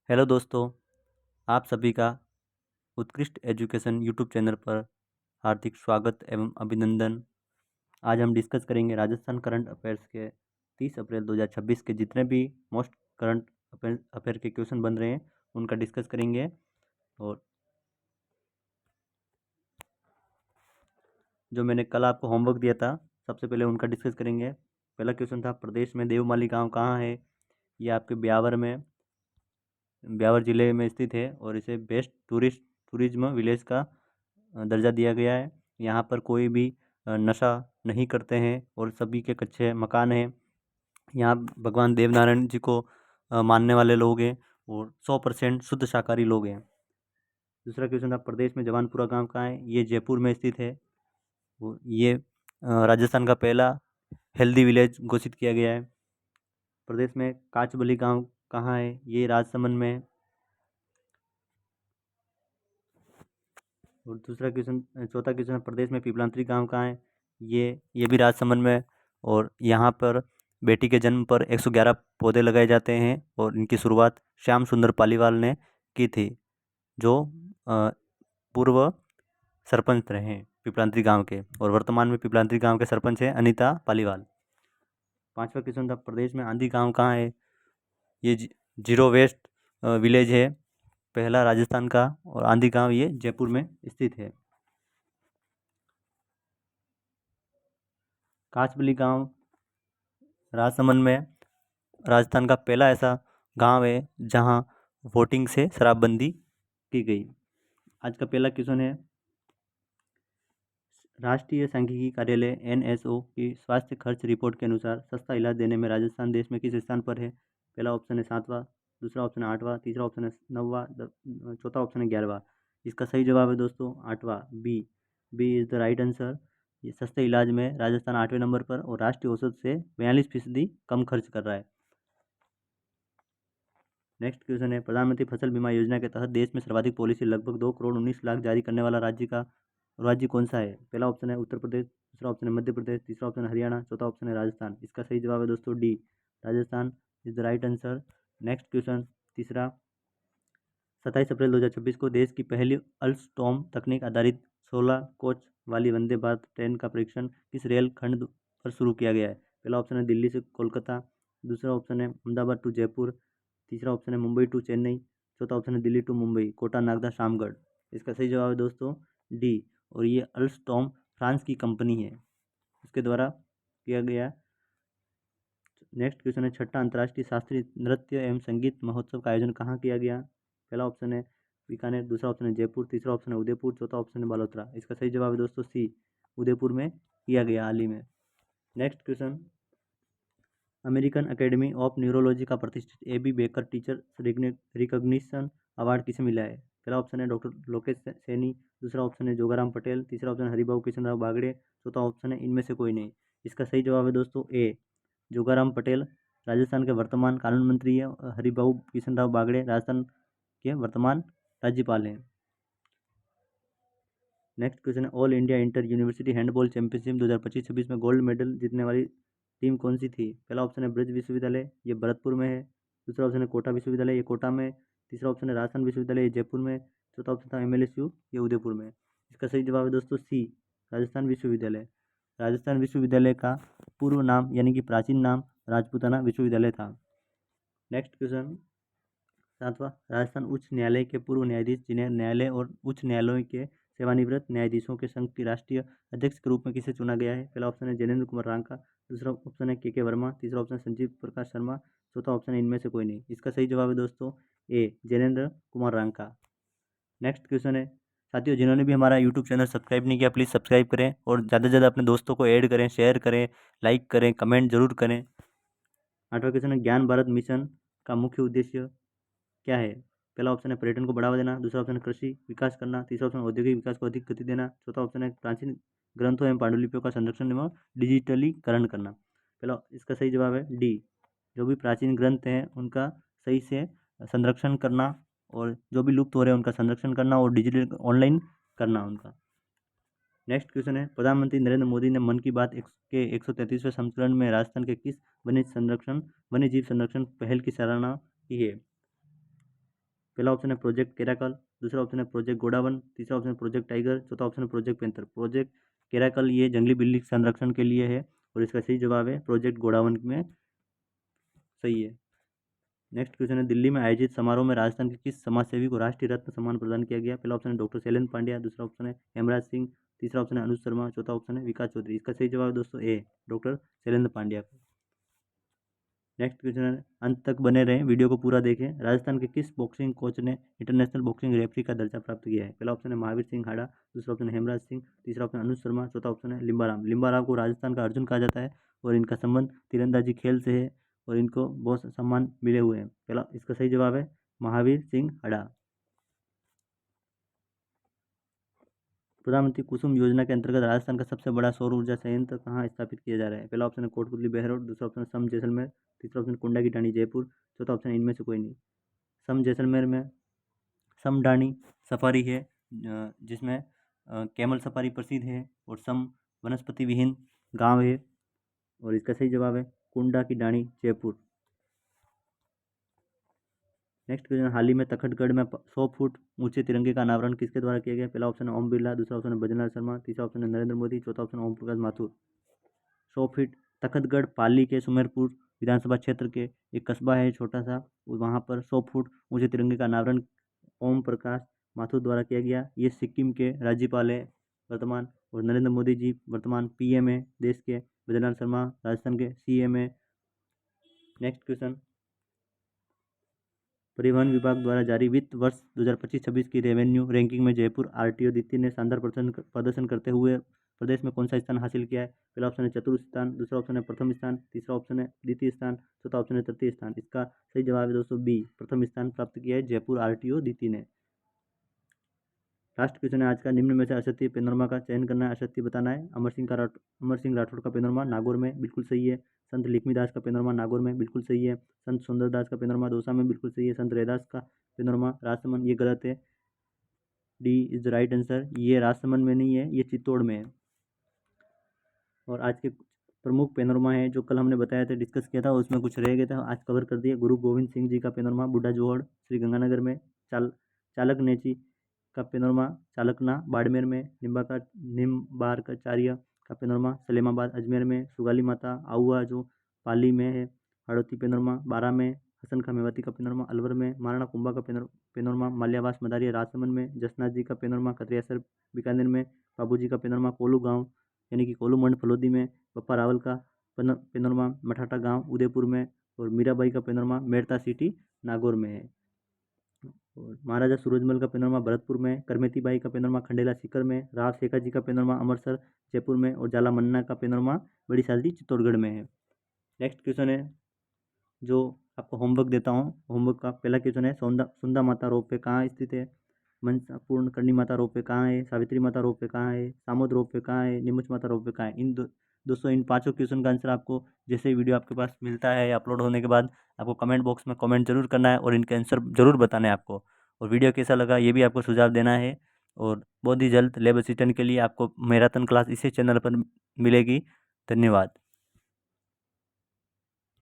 Hello दोस्तों, आप सभी का उत्कृष्ट एजुकेशन यूट्यूब चैनल पर हार्दिक स्वागत एवं अभिनंदन। आज हम डिस्कस करेंगे राजस्थान करंट अफेयर्स के 30 अप्रैल 2026 के जितने भी मोस्ट करंट अफेयर के क्वेश्चन बन रहे हैं उनका डिस्कस करेंगे। और जो मैंने कल आपको होमवर्क दिया था, सबसे पहले उनका डिस्कस करेंगे। पहला क्वेश्चन था, प्रदेश में देवमाली गाँव कहाँ है? ये आपके ब्यावर जिले में स्थित है और इसे बेस्ट टूरिज्म विलेज का दर्जा दिया गया है। यहाँ पर कोई भी नशा नहीं करते हैं और सभी के कच्चे मकान हैं। यहाँ भगवान देवनारायण जी को मानने वाले लोग हैं और 100% शुद्ध शाकाहारी लोग हैं। दूसरा क्वेश्चन था, प्रदेश में जवानपुरा गांव कहाँ है? ये जयपुर में स्थित है। ये राजस्थान का पहला हेल्दी विलेज घोषित किया गया है। प्रदेश में काचबली गांव कहाँ है? ये राजसमंद में है। और चौथा क्वेश्चन, प्रदेश में पीपलांतरी गांव कहाँ है? ये भी राजसमंद में है। और यहाँ पर बेटी के जन्म पर 111 पौधे लगाए जाते हैं और इनकी शुरुआत श्याम सुंदर पालीवाल ने की थी, जो पूर्व सरपंच रहे हैं पीपलांतरी गांव के, और वर्तमान में पीपलांतरी गांव के सरपंच हैं अनीता पालीवाल। पांचवा क्वेश्चन था, प्रदेश में आंधी गांव कहाँ है? ये जीरो वेस्ट विलेज है, पहला राजस्थान का, और आंधी गांव ये जयपुर में स्थित है। काचबली गांव राजसमंद में राजस्थान का पहला ऐसा गांव है जहां वोटिंग से शराबबंदी की गई। आज का पहला क्वेश्चन है, राष्ट्रीय सांख्यिकी कार्यालय NSO की स्वास्थ्य खर्च रिपोर्ट के अनुसार सस्ता इलाज देने में राजस्थान देश में किस स्थान पर है? पहला ऑप्शन है 7वां, दूसरा ऑप्शन है 8वां, तीसरा ऑप्शन है 9वां, चौथा ऑप्शन है 11वां। इसका सही जवाब है दोस्तों 8वां, B is the right answer. ये सस्ते इलाज में राजस्थान 8वें नंबर पर और राष्ट्रीय औसत से 42% कम खर्च कर रहा है। नेक्स्ट क्वेश्चन है, प्रधानमंत्री फसल बीमा योजना के तहत देश में सर्वाधिक पॉलिसी लगभग 2 करोड़ 19 लाख जारी करने वाला राज्य कौन सा है? पहला ऑप्शन है उत्तर प्रदेश, दूसरा ऑप्शन है मध्य प्रदेश, तीसरा ऑप्शन है हरियाणा, चौथा ऑप्शन है राजस्थान। इसका सही जवाब है दोस्तों D, Rajasthan is the right answer. Next question तीसरा, 27 अप्रैल 2026 को देश की पहली अल्स्टॉम तकनीक आधारित 16 कोच वाली वंदे भारत ट्रेन का परीक्षण किस रेल खंड पर शुरू किया गया है? पहला ऑप्शन है दिल्ली से कोलकाता, दूसरा ऑप्शन है अहमदाबाद टू जयपुर, तीसरा ऑप्शन है मुंबई टू चेन्नई, चौथा ऑप्शन है दिल्ली टू मुंबई, कोटा नागदा शामगढ़। इसका सही जवाब है दोस्तों डी, और ये अल्स्टॉम फ्रांस की कंपनी है, उसके द्वारा किया गया। नेक्स्ट क्वेश्चन है, छठा अंतर्राष्ट्रीय शास्त्रीय नृत्य एवं संगीत महोत्सव का आयोजन कहाँ किया गया? पहला ऑप्शन है बीकानेर, दूसरा ऑप्शन है जयपुर, तीसरा ऑप्शन है उदयपुर, चौथा ऑप्शन है बालोतरा। इसका सही जवाब है दोस्तों सी, उदयपुर में किया गया हाल ही में। Next question, American academy of neurology का प्रतिष्ठित AB baker teacher recognition award किसे मिला है? पहला ऑप्शन है डॉक्टर लोकेश सैनी, दूसरा ऑप्शन है जोगाराम पटेल, तीसरा ऑप्शन है हरिबाबू किशन बागड़े, चौथा ऑप्शन है इनमें से कोई नहीं। इसका सही जवाब है दोस्तों ए, जोगाराम पटेल राजस्थान के वर्तमान कानून मंत्री है। हरिबाबू किशन बागड़े राजस्थान के वर्तमान राज्यपाल हैं। नेक्स्ट क्वेश्चन है, all India inter university handball championship 2025-26 में गोल्ड मेडल जीतने वाली टीम कौन सी थी? पहला ऑप्शन है ब्रज विश्वविद्यालय, ये भरतपुर में है, दूसरा ऑप्शन है कोटा विश्वविद्यालय, ये कोटा में, तीसरा ऑप्शन है राजस्थान विश्वविद्यालय, ये जयपुर में, चौथा ऑप्शन था MLSU, ये उदयपुर में। इसका सही जवाब है दोस्तों सी, राजस्थान विश्वविद्यालय। राजस्थान विश्वविद्यालय का पूर्व नाम यानी कि प्राचीन नाम राजपूताना विश्वविद्यालय था। नेक्स्ट क्वेश्चन 7वां, राजस्थान उच्च न्यायालय के पूर्व न्यायाधीश जिन्हें न्यायालय और उच्च न्यायालयों के सेवानिवृत्त न्यायाधीशों के संघ की राष्ट्रीय अध्यक्ष के रूप में किसे चुना गया है? पहला ऑप्शन है जैनेंद्र कुमार रांका, दूसरा ऑप्शन है के वर्मा, तीसरा ऑप्शन संजीव प्रकाश शर्मा, चौथा ऑप्शन है इनमें से कोई नहीं। इसका सही जवाब है दोस्तों ए, जैनेंद्र कुमार रांका। नेक्स्ट क्वेश्चन है, साथियों जिन्होंने भी हमारा यूट्यूब चैनल सब्सक्राइब नहीं किया प्लीज़ सब्सक्राइब करें और ज़्यादा से ज़्यादा अपने दोस्तों को ऐड करें, शेयर करें, लाइक करें, कमेंट जरूर करें। 8वां क्वेश्चन है, ज्ञान भारत मिशन का मुख्य उद्देश्य क्या है? पहला ऑप्शन है पर्यटन को बढ़ावा देना, दूसरा ऑप्शन है कृषि विकास करना, तीसरा ऑप्शन औद्योगिक विकास को अधिक गति देना, चौथा ऑप्शन है प्राचीन ग्रंथों एवं पांडुलिपियों का संरक्षण एवं डिजिटलीकरण करना। पहला इसका सही जवाब है डी, जो भी प्राचीन ग्रंथ हैं उनका सही से संरक्षण करना और जो भी लुप्त हो रहे हैं उनका संरक्षण करना और डिजिटल ऑनलाइन करना उनका। नेक्स्ट क्वेश्चन है, प्रधानमंत्री नरेंद्र मोदी ने मन की बात के 133वें संस्करण में राजस्थान के किस वन्य जीव संरक्षण पहल की सराहना की है? पहला ऑप्शन है प्रोजेक्ट केराकल, दूसरा ऑप्शन है प्रोजेक्ट गोडावन, तीसरा ऑप्शन है प्रोजेक्ट टाइगर, चौथा ऑप्शन है प्रोजेक्ट पेंथर। प्रोजेक्ट केराकल ये जंगली बिल्ली संरक्षण के लिए है और इसका सही जवाब है प्रोजेक्ट गोडावन में सही है। नेक्स्ट क्वेश्चन है दिल्ली में आयोजित समारोह में राजस्थान के किस समाजसेवी को राष्ट्रीय रत्न सम्मान प्रदान किया गया? पहला ऑप्शन है डॉक्टर शैलेंद्र पांड्या, दूसरा ऑप्शन है हेमराज सिंह, तीसरा ऑप्शन है अनुज शर्मा, चौथा ऑप्शन है विकास चौधरी। इसका सही जवाब है दोस्तों ए, डॉक्टर शैलेंद्र पांड्या को। नेक्स्ट क्वेश्चन है अंत तक बने रहें, वीडियो को पूरा देखें। राजस्थान के किस बॉक्सिंग कोच ने इंटरनेशनल बॉक्सिंग रेफरी का दर्जा प्राप्त किया है? पहला ऑप्शन है महावीर सिंह हाड़ा, दूसरा ऑप्शन है हेमराज सिंह, तीसरा ऑप्शन अनुज शर्मा, चौथा ऑप्शन है लिम्बाराम। लिम्बाराम को राजस्थान का अर्जुन कहा जाता है और इनका संबंध तीरंदाजी खेल से है और इनको बहुत से सम्मान मिले हुए हैं। पहला इसका सही जवाब है महावीर सिंह हाड़ा। प्रधानमंत्री कुसुम योजना के अंतर्गत राजस्थान का सबसे बड़ा सौर ऊर्जा संयंत्र कहाँ स्थापित किया जा रहा है? पहला ऑप्शन है कोटपुतली बहरोड, दूसरा ऑप्शन है सम जैसलमेर, तीसरा ऑप्शन कुंडा की टाणी जयपुर, चौथा ऑप्शन इनमें से कोई नहीं। सम जैसलमेर में समडाणी सफारी है जिसमें कैमल सफारी प्रसिद्ध है और सम वनस्पति विहीन गांव है और इसका सही जवाब है कुंडा की डाणी जयपुर। नेक्स्ट क्वेश्चन हाल ही में तखतगढ़ में 100 फुट ऊंचे तिरंगे का अनावरण किसके द्वारा किया गया? पहला ऑप्शन है ओम बिरला, दूसरा ऑप्शन है भजनलाल शर्मा, तीसरा ऑप्शन है नरेंद्र मोदी, चौथा ऑप्शन ओम प्रकाश माथुर। 100 फीट तखतगढ़ पाली के सुमेरपुर विधानसभा क्षेत्र के एक कस्बा है छोटा सा, वहाँ पर 100 फुट ऊंचे तिरंगे का अनावरण ओम प्रकाश माथुर द्वारा किया गया। ये सिक्किम के राज्यपाल है वर्तमान और नरेंद्र मोदी जी वर्तमान पीएम है देश के, भजनलाल शर्मा राजस्थान के सीएम है। नेक्स्ट क्वेश्चन परिवहन विभाग द्वारा जारी वित्त वर्ष 2025-26 की रेवेन्यू रैंकिंग में जयपुर आरटीओ द्वितीय ने शानदार प्रदर्शन करते हुए प्रदेश में कौन सा स्थान हासिल किया है? पहला ऑप्शन है चतुर्थ स्थान, दूसरा ऑप्शन है प्रथम स्थान, तीसरा ऑप्शन है द्वितीय स्थान, चौथा ऑप्शन है तृतीय स्थान। इसका सही जवाब है दोस्तों बी, प्रथम स्थान प्राप्त किया है जयपुर आरटीओ द्वितीय ने। लास्ट क्वेश्चन है आज का, निम्न में से अक्षत्रिय पेनोरमा का चयन करना है, अक्षत्रिय बताना है। अमर सिंह राठौड़ का पेनोरमा नागौर में, बिल्कुल सही है। संत लक्ष्मीदास का पेनोरमा नागौर में, बिल्कुल सही है। संत सुंदरदास का पेनोरमा दौसा में, बिल्कुल सही है। संत रैदास का पेनोरमा राजसमंद, ये गलत है, D is the right answer. ये राजसमंद में नहीं है, ये चित्तौड़ में है। और आज के प्रमुख पेनोरमा है जो कल हमने बताया था, डिस्कस किया था, उसमें कुछ रह गया था, आज कवर कर दिया। गुरु गोविंद सिंह जी का पेनोरमा बुढ़ा जोहड़ श्री गंगानगर में, चालक नेची का पेनोरमा चालकना बाड़मेर में, निम्बारकाचार्य का पेनोरमा सलेमाबाद अजमेर में, सुगाली माता आउआ जो पाली में है, हाड़ौती पेनोरमा बारा में, हसन खा मेवाती का पेनोरमा अलवर में, महाराणा कुंभा का पेनोरमा माल्यावास मदारिया राजसमंद में, जसनाथ जी का पेनोरमा कतरियासर बीकानेर में, बाबू जी का पेनोरमा कोलू गाँव यानी कि कोलू मंड फलोदी में, पप्पा रावल का पेनोरमा मठाटा गांव उदयपुर में, और मीराबाई का पेनोरमा मेड़ता सिटी नागौर में है। और महाराजा सूरजमल का पेनोरमा भरतपुर में, करमेती बाई का पेनोरमा खंडेला सीकर में, राव शेखा जी का पेनोरमा अमृतसर जयपुर में, और जाला मन्ना का पेनोरमा बड़ी सादरी चित्तौड़गढ़ में है। नेक्स्ट क्वेश्चन है जो आपको होमवर्क देता हूँ, होमवर्क का पहला क्वेश्चन है सुंदा माता रोप पे कहाँ स्थित है? मनसापूर्ण करणी माता रोप पे कहाँ है? सावित्री माता रोप पे कहाँ है? सामुद रोप पे कहाँ है? नीमुच माता रोप पे कहाँ है? दोस्तों इन पांचों क्वेश्चन का आंसर आपको जैसे ही वीडियो आपके पास मिलता है अपलोड होने के बाद आपको कमेंट बॉक्स में कमेंट जरूर करना है और इनके आंसर जरूर बताना है आपको। और वीडियो कैसा लगा ये भी आपको सुझाव देना है। और बहुत ही जल्द लैब असिस्टेंट के लिए आपको मैराथन क्लास इसी चैनल पर मिलेगी। धन्यवाद।